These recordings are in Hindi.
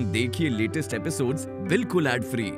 देखिए लेटेस्ट एपिसोड्स बिल्कुल एड फ्री।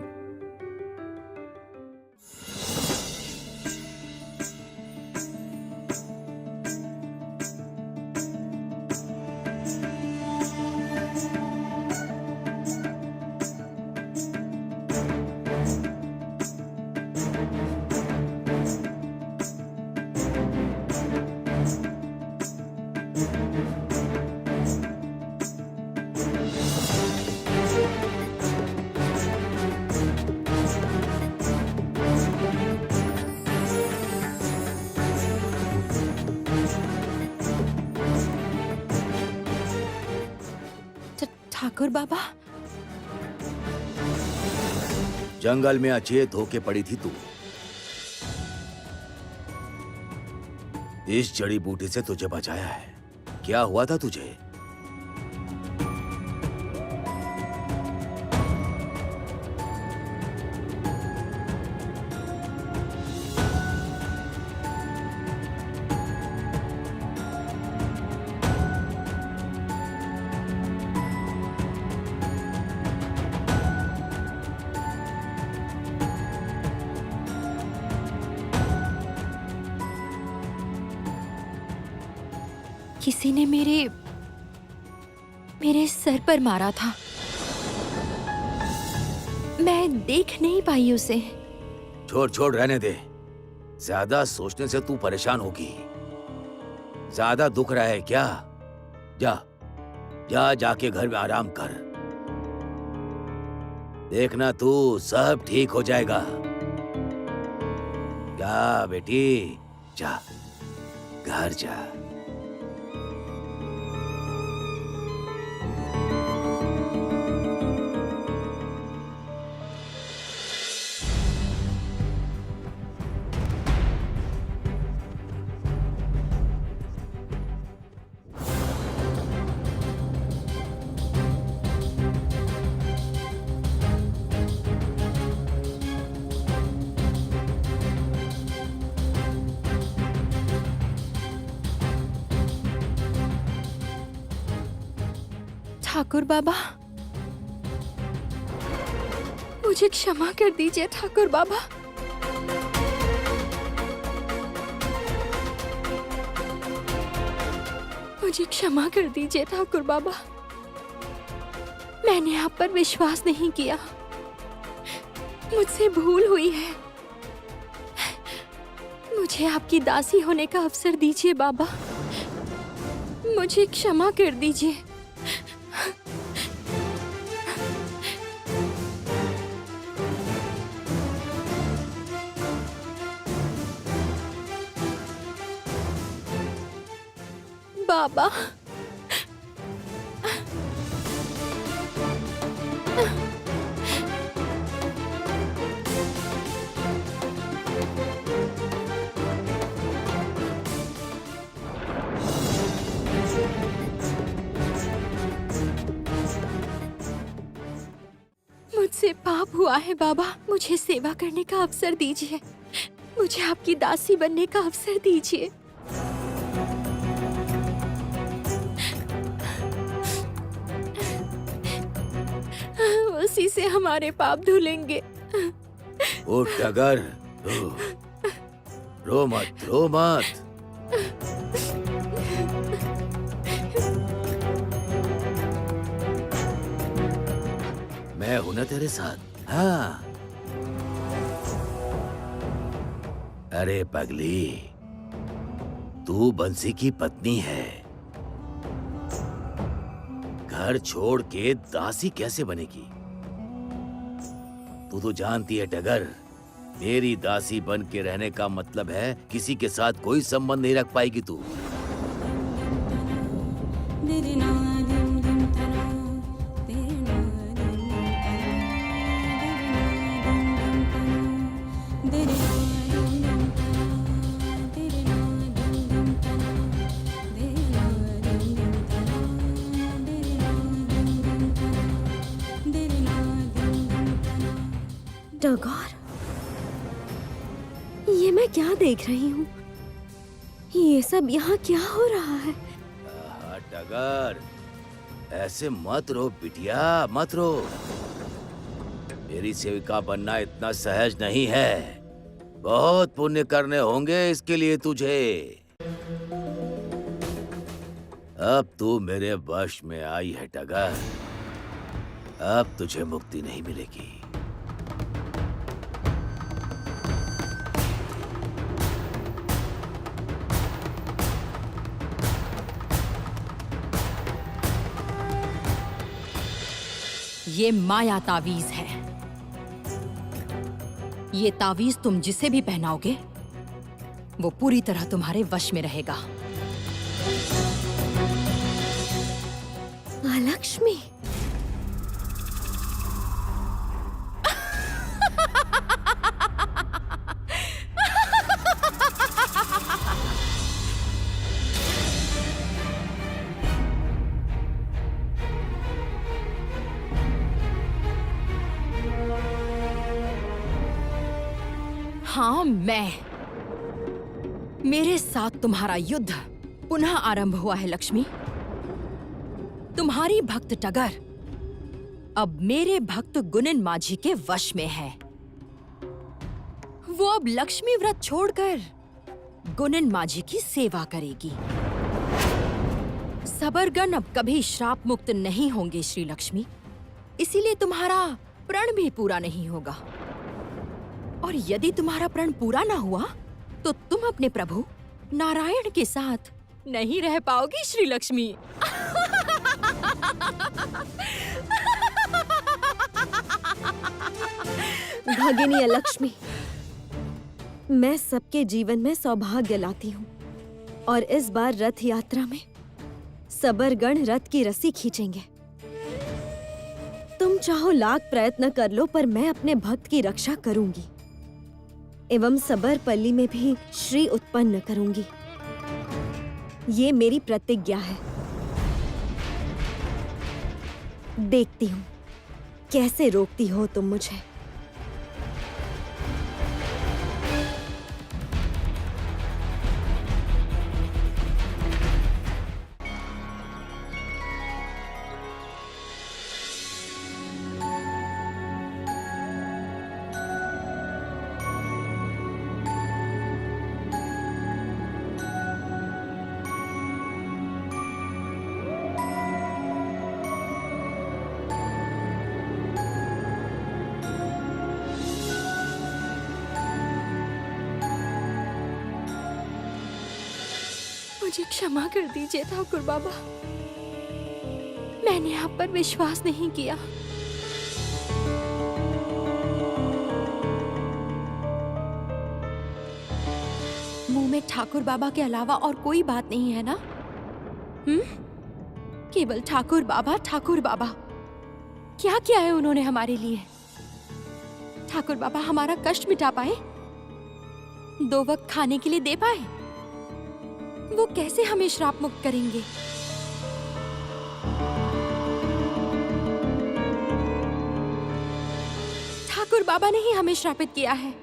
ठाकुर बाबा, जंगल में अचेत होके पड़ी थी तू। इस जड़ी बूटी से तुझे बचाया है। क्या हुआ था तुझे? किसी ने मेरे सर पर मारा था। मैं देख नहीं पाई उसे। छोड़ छोड़, रहने दे। ज्यादा सोचने से तू परेशान होगी। ज्यादा दुख रहा है क्या? जा जा, जाके घर में आराम कर। देखना तू, सब ठीक हो जाएगा। जा बेटी, जा, घर जा। ठाकुर बाबा, मुझे क्षमा कर दीजिए ठाकुर बाबा। मुझे क्षमा कर दीजिए ठाकुर बाबा। मैंने आप पर विश्वास नहीं किया। मुझसे भूल हुई है। मुझे आपकी दासी होने का अवसर दीजिए बाबा। मुझे क्षमा कर दीजिए। बाबा, मुझसे पाप हुआ है बाबा। मुझे सेवा करने का अवसर दीजिए। मुझे आपकी दासी बनने का अवसर दीजिए। उसी से हमारे पाप धुलेंगे। उठ टगर, रो मत, रो मत। मैं हूं ना तेरे साथ। हाँ। अरे पगली, तू बंसी की पत्नी है। घर छोड़ के दासी कैसे बनेगी? तू तो जानती है टगर, मेरी दासी बन के रहने का मतलब है किसी के साथ कोई संबंध नहीं रख पाएगी तू। टगर, ये मैं क्या देख रही हूँ? ये सब यहाँ क्या हो रहा है? टगर, ऐसे मत रो बिटिया, मत रो। मेरी सेविका बनना इतना सहज नहीं है। बहुत पुण्य करने होंगे इसके लिए तुझे। अब तू मेरे वश में आई है टगर। अब तुझे मुक्ति नहीं मिलेगी। ये माया तावीज है। ये तावीज तुम जिसे भी पहनाओगे वो पूरी तरह तुम्हारे वश में रहेगा। लक्ष्मी, हाँ, मेरे साथ तुम्हारा युद्ध पुनः आरंभ हुआ है लक्ष्मी। तुम्हारी भक्त टगर अब मेरे भक्त गुनिन माझी के वश में है। वो अब लक्ष्मी व्रत छोड़कर गुनिन माझी की सेवा करेगी। सबरगन अब कभी श्राप मुक्त नहीं होंगे श्री लक्ष्मी, इसीलिए तुम्हारा प्रण भी पूरा नहीं होगा। और यदि तुम्हारा प्रण पूरा ना हुआ तो तुम अपने प्रभु नारायण के साथ नहीं रह पाओगी श्री लक्ष्मी। भगिनी लक्ष्मी, मैं सबके जीवन में सौभाग्य लाती हूँ और इस बार रथ यात्रा में सबरगण रथ की रस्सी खींचेंगे। तुम चाहो लाख प्रयत्न कर लो पर मैं अपने भक्त की रक्षा करूंगी एवं सबरपल्ली में भी श्री उत्पन्न करूंगी। ये मेरी प्रतिज्ञा है। देखती हूँ कैसे रोकती हो तुम मुझे। मुझे क्षमा कर दीजिए ठाकुर बाबा, मैंने आप पर विश्वास नहीं किया। मुंह में ठाकुर बाबा के अलावा और कोई बात नहीं है ना? केवल ठाकुर बाबा, ठाकुर बाबा। क्या किया है उन्होंने हमारे लिए? ठाकुर बाबा हमारा कष्ट मिटा पाए, 2 वक्त खाने के लिए दे पाए, वो कैसे हमें श्राप मुक्त करेंगे? ठाकुर बाबा ने ही हमें श्रापित किया है।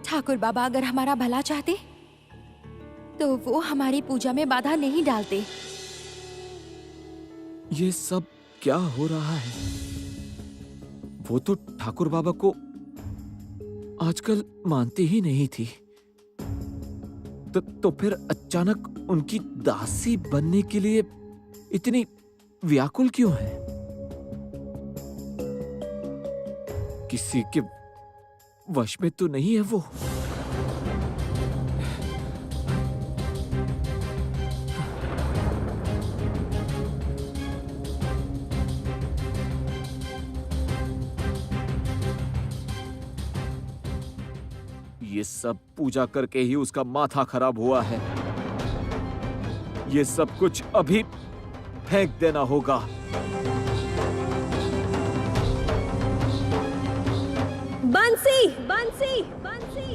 ठाकुर बाबा अगर हमारा भला चाहते तो वो हमारी पूजा में बाधा नहीं डालते। ये सब क्या हो रहा है? वो तो ठाकुर बाबा को आजकल मानती ही नहीं थी, तो फिर अचानक उनकी दासी बनने के लिए इतनी व्याकुल क्यों है? किसी के वश में तो नहीं है वो? ये सब पूजा करके ही उसका माथा खराब हुआ है। ये सब कुछ अभी फेंक देना होगा। बंसी, बंसी, बंसी।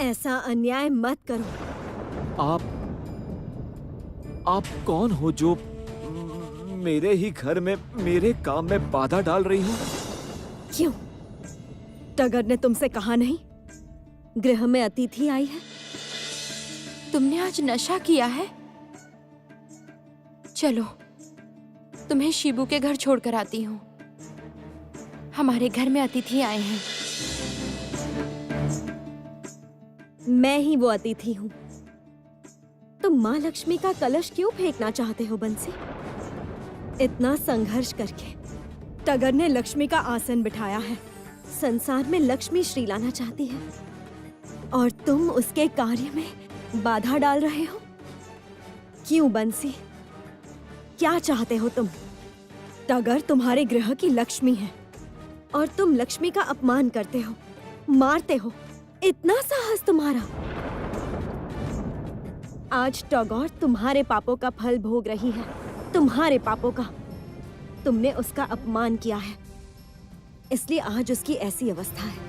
ऐसा अन्याय मत करो। आप कौन हो जो मेरे ही घर में मेरे काम में बाधा डाल रही हो? क्यों? टगर ने तुमसे कहा नहीं गृह में अतिथि आई है? तुमने आज नशा किया है? चलो तुम्हें शिबू के घर छोड़कर आती हूँ। हमारे घर में अतिथि आए हैं। मैं ही वो अतिथि हूँ। तुम माँ लक्ष्मी का कलश क्यों फेंकना चाहते हो बंसी? इतना संघर्ष करके टगर ने लक्ष्मी का आसन बिठाया है। संसार में लक्ष्मी श्री लाना चाहती है और तुम उसके कार्य में बाधा डाल रहे हो। क्यों बंसी? क्या चाहते हो तुम? टगर तुम्हारे गृह की लक्ष्मी है और तुम लक्ष्मी का अपमान करते हो, मारते हो। इतना साहस तुम्हारा? आज टगोर तुम्हारे पापों का फल भोग रही है, तुम्हारे पापों का। तुमने उसका अपमान किया है, इसलिए आज उसकी ऐसी अवस्था है।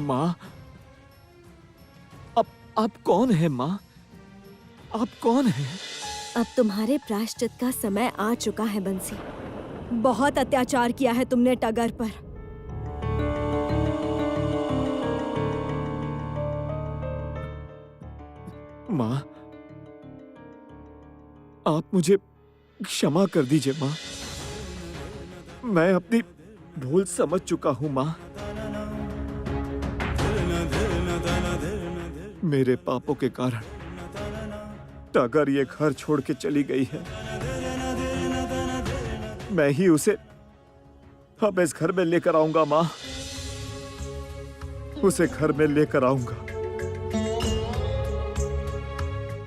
माँ, आप कौन है माँ? आप कौन है? अब तुम्हारे प्रायश्चित का समय आ चुका है बंसी। बहुत अत्याचार किया है तुमने टगर पर। माँ, आप मुझे क्षमा कर दीजिए माँ। मैं अपनी भूल समझ चुका हूँ माँ। मेरे पापों के कारण टगर ये घर छोड़ के चली गई है। मैं ही उसे अब इस घर में लेकर आऊंगा माँ। उसे घर में लेकर आऊंगा।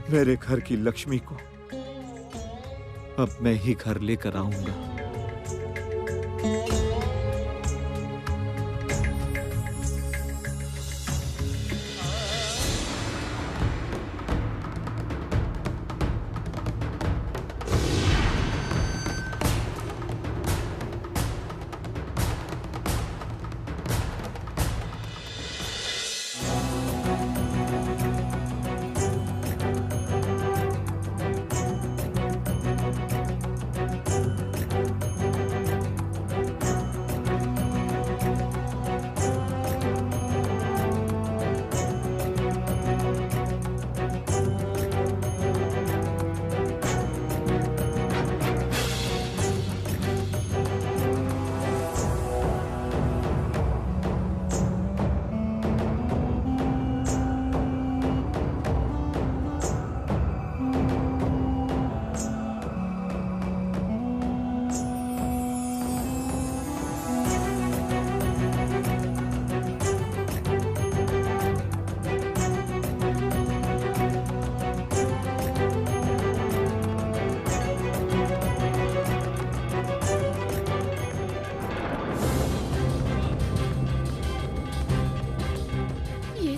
मेरे घर की लक्ष्मी को अब मैं ही घर लेकर आऊंगा।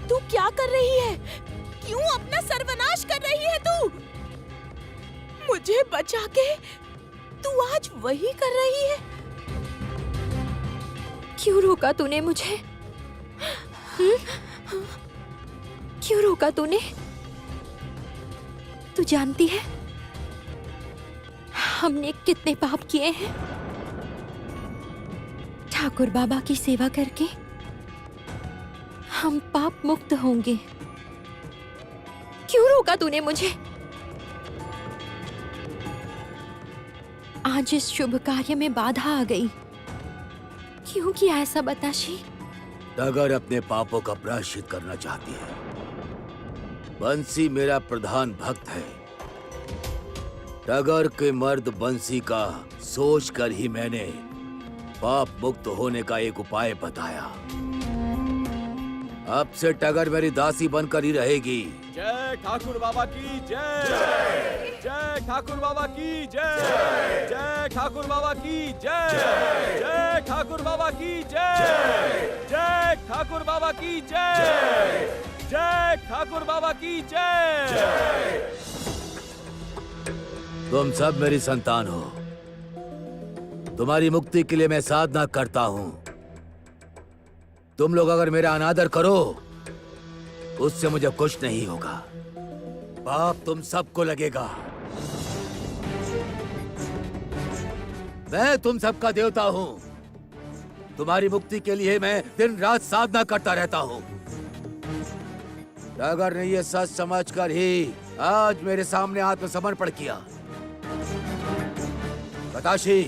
तू क्या कर रही है? क्यों अपना सर्वनाश कर रही है तू? मुझे बचा के तू आज वही कर रही है? क्यों रोका तूने मुझे? क्यों रोका तूने? तू जानती है हमने कितने पाप किए हैं? ठाकुर बाबा की सेवा करके हम पाप मुक्त होंगे। क्यों रोका तूने मुझे? आज इस शुभ कार्य में बाधा आ गई। क्यों किया ऐसा बताशी? टगर अपने पापों का प्रायश्चित करना चाहती है। बंसी मेरा प्रधान भक्त है। टगर के मर्द बंसी का सोच कर ही मैंने पाप मुक्त होने का एक उपाय बताया। अब से टगर मेरी दासी बनकर ही रहेगी। जय ठाकुर बाबा की जय। जय ठाकुर बाबा की जय। जय ठाकुर बाबा की जय। जय ठाकुर बाबा की जय। जय ठाकुर बाबा की जय। जय ठाकुर बाबा की जय। तुम सब मेरी संतान हो। तुम्हारी मुक्ति के लिए मैं साधना करता हूँ। तुम लोग अगर मेरा अनादर करो उससे मुझे कुछ नहीं होगा। पाप तुम सबको लगेगा। मैं तुम सबका देवता हूँ। तुम्हारी मुक्ति के लिए मैं दिन रात साधना करता रहता हूँ। टागर ने ये सच समझकर ही आज मेरे सामने आत्मसमर्पण किया। बताशी,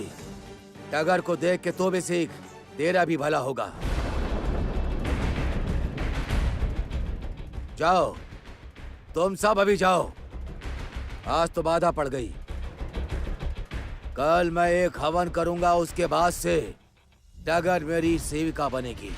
टागर को देख के तो भी सीख, तेरा भी भला होगा। जाओ, तुम सब अभी जाओ। आज तो बाधा पड़ गई। कल मैं एक हवन करूंगा, उसके बाद से टागर मेरी सेविका बनेगी।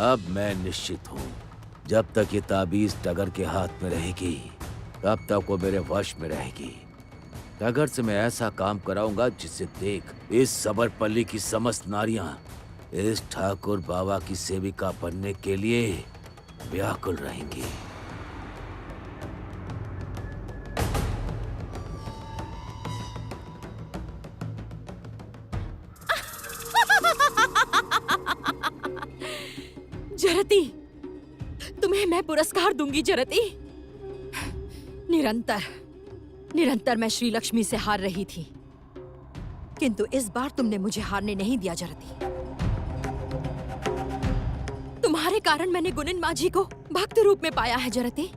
अब मैं निश्चित हूँ, जब तक ये ताबीज टगर के हाथ में रहेगी तब तक वो मेरे वश में रहेगी। टगर से मैं ऐसा काम कराऊंगा जिससे देख इस सबरपल्ली की समस्त नारियां इस ठाकुर बाबा की सेविका बनने के लिए व्याकुल रहेंगी। जरती, तुम्हें मैं पुरस्कार दूंगी जरती। निरंतर मैं श्री लक्ष्मी से हार रही थी, किंतु इस बार तुमने मुझे हारने नहीं दिया जरती। तुम्हारे कारण मैंने गुनिन माझी को भक्त रूप में पाया है जरती।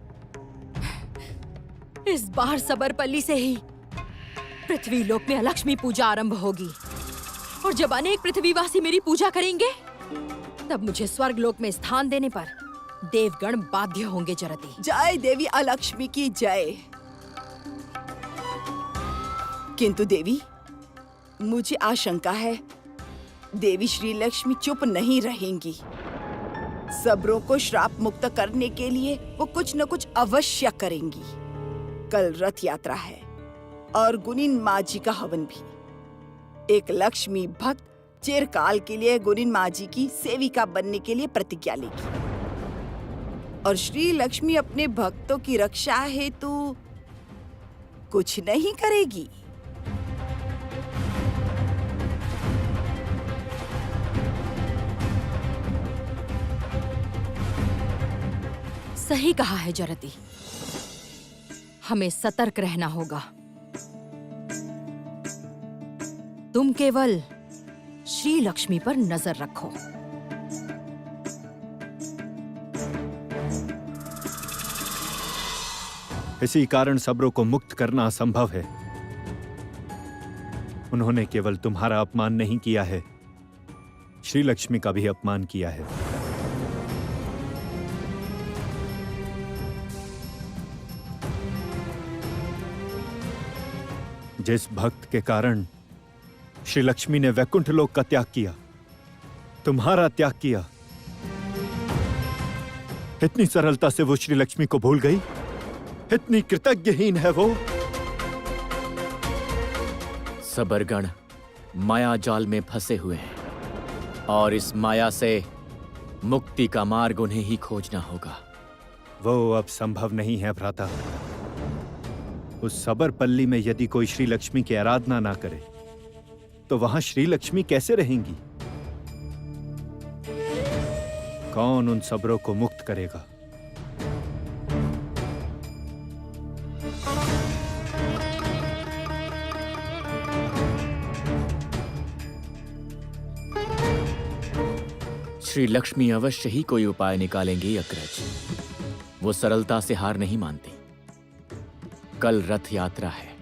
इस बार सबरपल्ली से ही पृथ्वी लोक में लक्ष्मी पूजा आरंभ होगी, और जब अनेक पृथ्वीवासी मेरी पूजा करेंगे तब मुझे स्वर्ग लोक में स्थान देने पर देवगण बाध्य होंगे जरती। जय देवी अलक्ष्मी की जय। किंतु देवी, मुझे आशंका है देवी श्री लक्ष्मी चुप नहीं रहेंगी। सबरों को श्राप मुक्त करने के लिए वो कुछ न कुछ अवश्य करेंगी। कल रथ यात्रा है और गुनिन माझी का हवन भी। एक लक्ष्मी भक्त चिरकाल के लिए गुनिन माझी की सेविका बनने के लिए प्रतिज्ञा लेगी, और श्री लक्ष्मी अपने भक्तों की रक्षा हेतु कुछ नहीं करेगी। सही कहा है जरती, हमें सतर्क रहना होगा। तुम केवल श्री लक्ष्मी पर नजर रखो। इसी कारण सबरों को मुक्त करना असंभव है। उन्होंने केवल तुम्हारा अपमान नहीं किया है, श्री लक्ष्मी का भी अपमान किया है। जिस भक्त के कारण श्री लक्ष्मी ने वैकुंठ लोक का त्याग किया, तुम्हारा त्याग किया, इतनी सरलता से वो श्री लक्ष्मी को भूल गई। इतनी कृतज्ञहीन है वो। सबरगण माया जाल में फंसे हुए हैं और इस माया से मुक्ति का मार्ग उन्हें ही खोजना होगा। वो अब संभव नहीं है भ्राता। उस सबरपल्ली में यदि कोई श्री लक्ष्मी की आराधना ना करे तो वहां श्री लक्ष्मी कैसे रहेंगी? कौन उन सबरों को मुक्त करेगा? श्री लक्ष्मी अवश्य ही कोई उपाय निकालेंगी अग्रज। वो सरलता से हार नहीं मानती। कल रथ यात्रा है।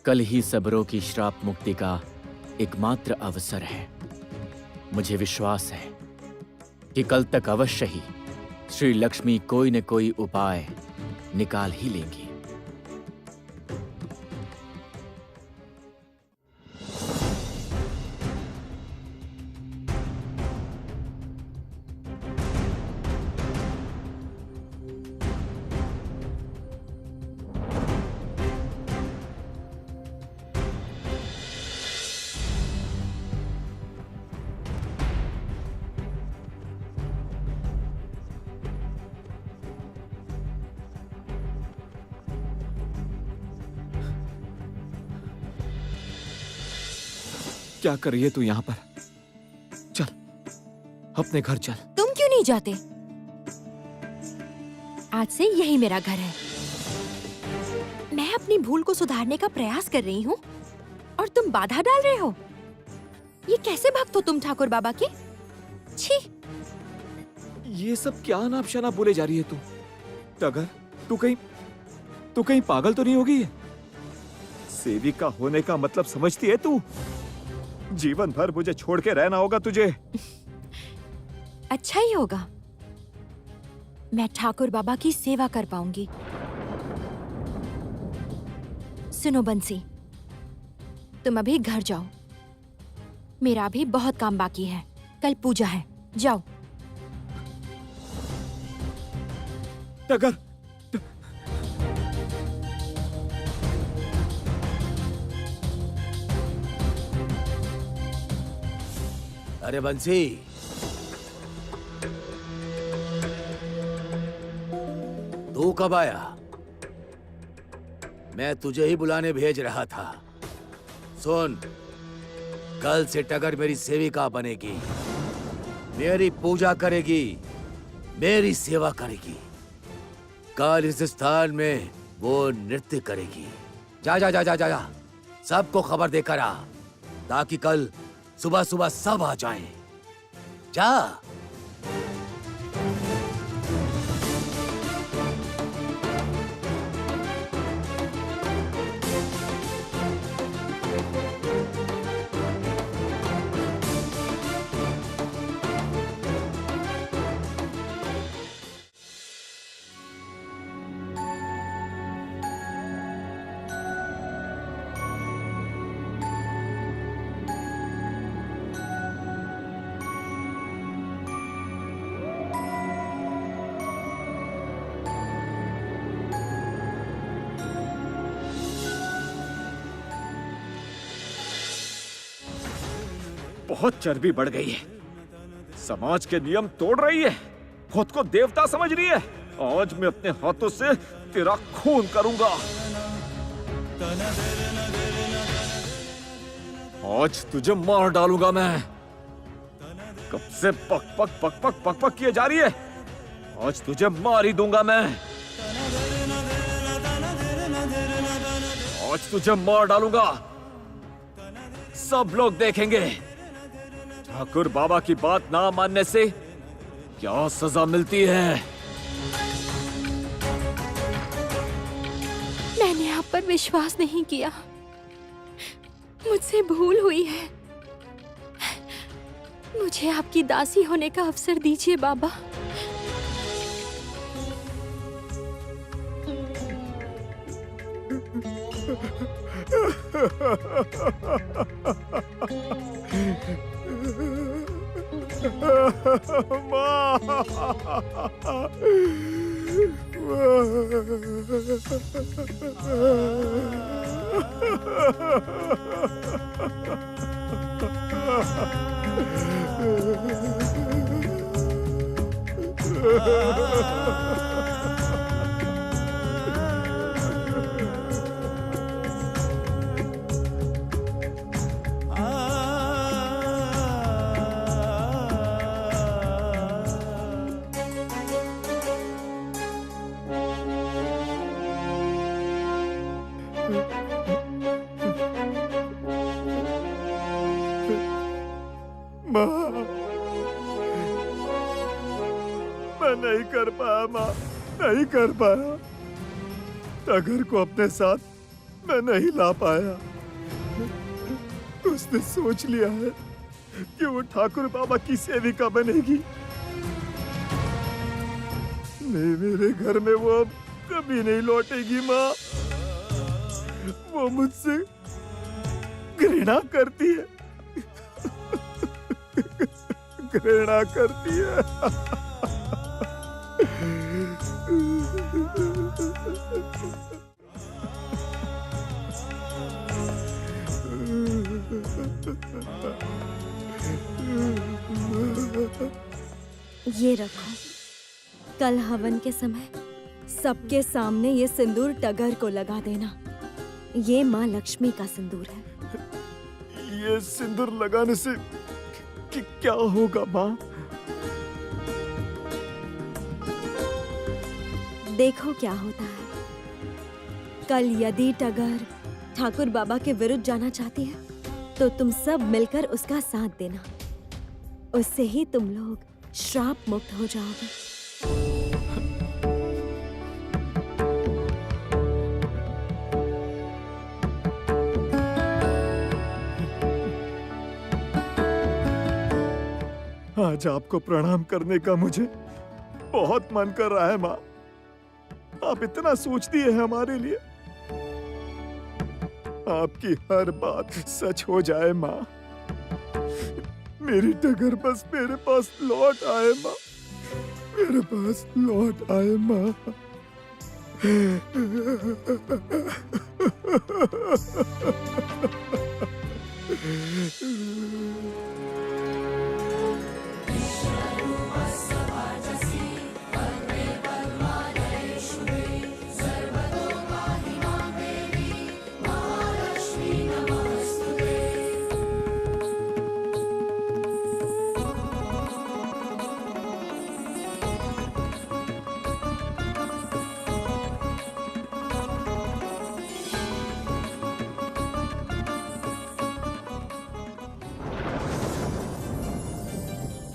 कल ही सबरों की श्राप मुक्ति का एकमात्र अवसर है। मुझे विश्वास है कि कल तक अवश्य ही श्री लक्ष्मी कोई न कोई उपाय निकाल ही लेंगी। क्या कर रही है तू यहाँ पर? चल अपने घर चल। तुम क्यों नहीं जाते? आज से यही मेरा घर है। मैं अपनी भूल को सुधारने का प्रयास कर रही हूँ और तुम बाधा डाल रहे हो। ये कैसे भक्त हो तुम ठाकुर बाबा के? छी! ये सब क्या अनाप शनाप बोले जा रही है तू? टगर, तू कहीं पागल तो नहीं होगी? सेविका होने का मतलब समझती है तू? जीवन भर मुझे छोड़ के रहना होगा तुझे। अच्छा ही होगा। मैं ठाकुर बाबा की सेवा कर पाऊंगी। सुनो बंसी, तुम अभी घर जाओ। मेरा अभी बहुत काम बाकी है। कल पूजा है, जाओ। टगर, अरे बंसी, तू कब आया? मैं तुझे ही बुलाने भेज रहा था। सुन, कल से टगर मेरी सेविका बनेगी, मेरी पूजा करेगी, मेरी सेवा करेगी। कल इस स्थान में वो नृत्य करेगी। जा जा जा जा जा, जा। सबको खबर देकर आ, ताकि कल सुबह सुबह सब आ जाएं। जा। बहुत चर्बी बढ़ गई है। समाज के नियम तोड़ रही है। खुद को देवता समझ रही है। आज मैं अपने हाथों से तेरा खून करूंगा। आज तुझे मार डालूंगा मैं। कब से पक पक पक पक पक पक किए जा रही है। आज तुझे मार ही दूंगा मैं। आज तुझे मार डालूंगा। सब लोग देखेंगे ठाकुर बाबा की बात ना मानने से क्या सजा मिलती है। मैंने आप पर विश्वास नहीं किया। मुझसे भूल हुई है। मुझे आपकी दासी होने का अवसर दीजिए बाबा। मैं नहीं कर पाया माँ, नहीं कर पाया। टगर को अपने साथ मैं नहीं ला पाया। उसने सोच लिया है कि वो ठाकुर बाबा की सेविका बनेगी। नहीं, मेरे घर में वो अब कभी नहीं लौटेगी माँ। वो मुझसे घृणा करती है। घृणा करती है। ये रखो, कल हवन के समय सबके सामने ये सिंदूर टगर को लगा देना। ये माँ लक्ष्मी का सिंदूर है। ये सिंदूर लगाने से क्या होगा माँ? देखो क्या होता है। कल यदि टगर ठाकुर बाबा के विरुद्ध जाना चाहती है तो तुम सब मिलकर उसका साथ देना। उससे ही तुम लोग श्राप मुक्त हो जाओगे। आज आपको प्रणाम करने का मुझे बहुत मन कर रहा है माँ। आप इतना सोचती है हमारे लिए। आपकी हर बात सच हो जाए माँ। मेरी टगर बस मेरे पास लौट आए माँ। मेरे पास लौट आए माँ।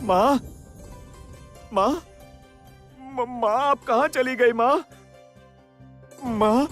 माँ, माँ, माँ, आप कहाँ चली गई माँ? माँ,